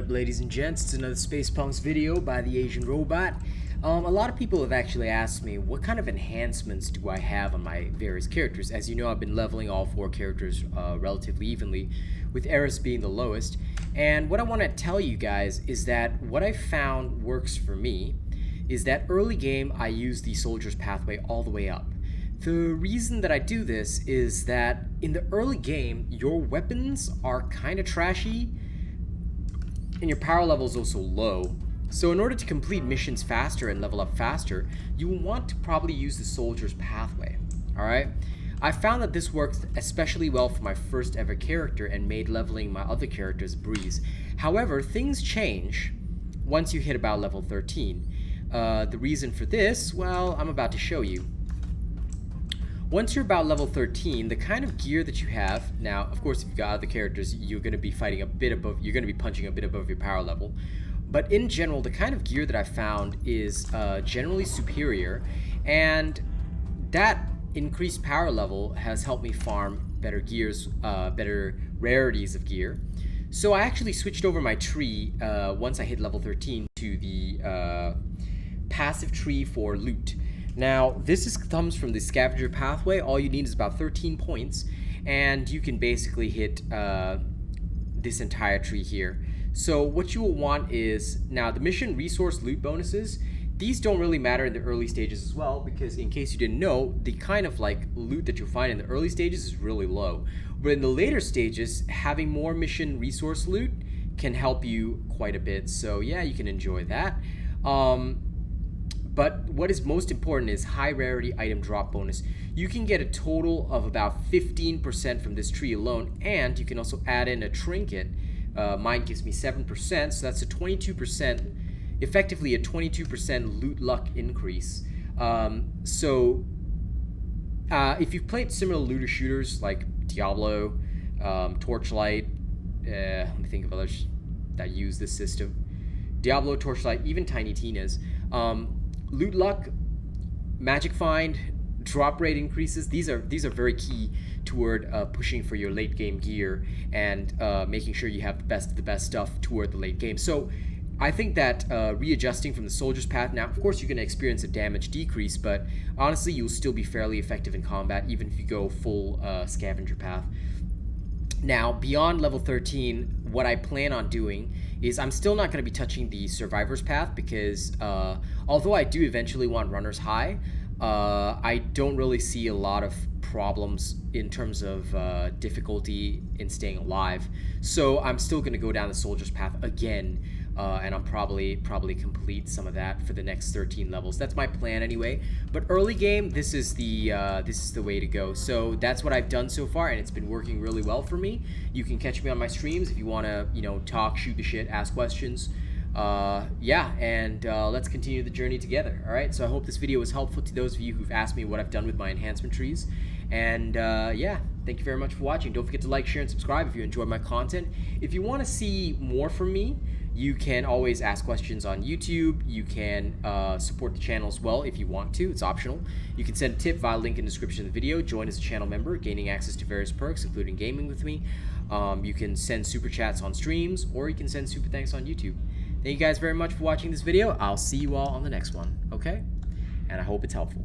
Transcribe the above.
up, ladies and gents? It's another Space Punks video by the Asian Robot. A lot of people have actually asked me what kind of enhancements do I have on my various characters. As you know, I've been leveling all 4 characters relatively evenly, with Eris being the lowest. And what I want to tell you guys is that what I found works for me is that early game I use the Soldier's Pathway all the way up. The reason that I do this is that in the early game, your weapons are kind of trashy, and your power level is also low. So in order to complete missions faster and level up faster, you will want to probably use the Soldier's Pathway. Alright? I found that this works especially well for my first ever character and made leveling my other characters a breeze. However, things change once you hit about level 13. The reason for this, well, I'm about to show you. Once you're about level 13, the kind of gear that you have, now, of course, if you've got other characters, you're going to be fighting a bit above, you're going to be punching a bit above your power level. But in general, the kind of gear that I found is generally superior, and that increased power level has helped me farm better gears, better rarities of gear. So I actually switched over my tree once I hit level 13 to the passive tree for loot. Now, this comes from the scavenger pathway. All you need is about 13 points, and you can basically hit this entire tree here. So what you will want is, now the mission resource loot bonuses, these don't really matter in the early stages as well, because in case you didn't know, the kind of like loot that you'll find in the early stages is really low. But in the later stages, having more mission resource loot can help you quite a bit. So yeah, you can enjoy that. But what is most important is high rarity item drop bonus. You can get a total of about 15% from this tree alone, and you can also add in a trinket. Mine gives me 7%, so that's a 22%, effectively a 22% loot luck increase. If you've played similar looter shooters like Diablo, Torchlight, let me think of others that use this system. Diablo, Torchlight, even Tiny Tina's. Loot luck, magic find, drop rate increases. These are very key toward pushing for your late game gear and making sure you have the best of the best stuff toward the late game. So I think that readjusting from the Soldier's Path, now of course you're going to experience a damage decrease, but honestly you'll still be fairly effective in combat even if you go full scavenger path. Now, beyond level 13, what I plan on doing is I'm still not going to be touching the Survivor's Path because although I do eventually want Runner's High, I don't really see a lot of problems in terms of difficulty in staying alive. So I'm still going to go down the Soldier's Path again, and I'll probably complete some of that for the next 13 levels. That's my plan anyway. But early game, this is the way to go. So that's what I've done so far, and it's been working really well for me. You can catch me on my streams if you want to, talk, shoot the shit, ask questions. Let's continue the journey together. All right. So I hope this video was helpful to those of you who've asked me what I've done with my enhancement trees. And thank you very much for watching. Don't forget to like, share, and subscribe if you enjoy my content. If you want to see more from me, you can always ask questions on YouTube. You can support the channel as well if you want to. It's optional. You can send a tip via link in the description of the video. Join as a channel member, gaining access to various perks, including gaming with me. You can send super chats on streams, or you can send super thanks on YouTube. Thank you guys very much for watching this video. I'll see you all on the next one, okay? And I hope it's helpful.